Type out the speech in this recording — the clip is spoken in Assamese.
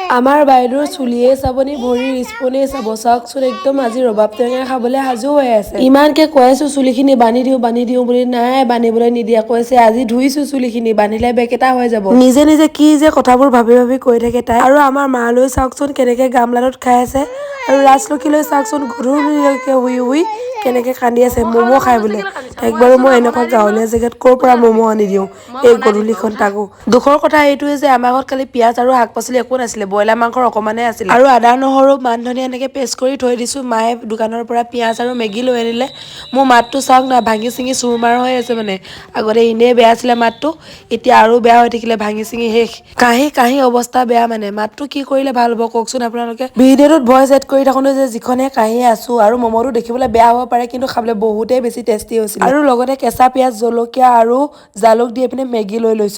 আমাৰ বাইদেউৰ চুলিয়ে চাবনি ভৰিৰ স্পনে চাব চাওকচোন একদম আজি ৰবাব টেঙা খাবলৈ সাজু হৈ আছে ইমানকে কৈছো চুলিখিনি বান্ধি দিওঁ বুলি নাই বান্ধিবলৈ নিদিয়া কৈছে আজি ধুইছো চুলিখিনি বান্ধিলে বেকেটা হৈ যাব নিজে নিজে কি যে কথাবোৰ ভাবি ভাবি কৈ থাকে তাই আৰু আমাৰ মালৈ চাওকচোন কেনেকে গামলাত খাই আছে আৰু ৰাজলক্ষীলৈ চাওকচোন গধূলিলৈকে শুই কেনেকে কান্দি আছে ম'ম' খাই বোলে তাইক বাৰু মই এনেকুৱা গাঁৱলীয়া জেগাত ক'ৰ পৰা ম'ম' আনি দিওঁ এই গধূলিখন তাকো দুখৰ কথা এইটোৱে যে আমাৰ ঘৰত খালি পিঁয়াজ আৰু শাক পাচলি একো নাছিলে ব্ৰইলাৰ মাংসৰ অকণমানে আছিলে আৰু আদা নহৰু মান ধনিয়া এনেকে পেষ্ট কৰি থৈ দিছোঁ মায়ে দোকানৰ পৰা পিঁয়াজ আৰু মেগী লৈ আনিলে মোৰ মাতটো চাওক না ভাঙি চিঙি চুৰমাৰ হৈ আছে মানে আগতে এনেই বেয়া আছিলে মাতটো এতিয়া আৰু বেয়া হৈ থাকিলে ভাঙি চিঙি শেষ কাহি অৱস্থা বেয়া মানে মাতটো কি কৰিলে ভাল হ'ব কওকচোন আপোনালোকে ভিডিঅ'টোত ভইচ এড কৰি থাকোঁতে যে যিখনে কাহি আছোঁ আৰু ম'ম'টো দেখিবলৈ বেয়া হ'ব পাৰে কিন্তু খাবলৈ বহুতেই বেছি টেষ্টি হৈছিল আৰু লগতে কেঁচা পিঁয়াজ জলকীয়া আৰু জালুক দি পিনে মেগী লৈ লৈছোঁ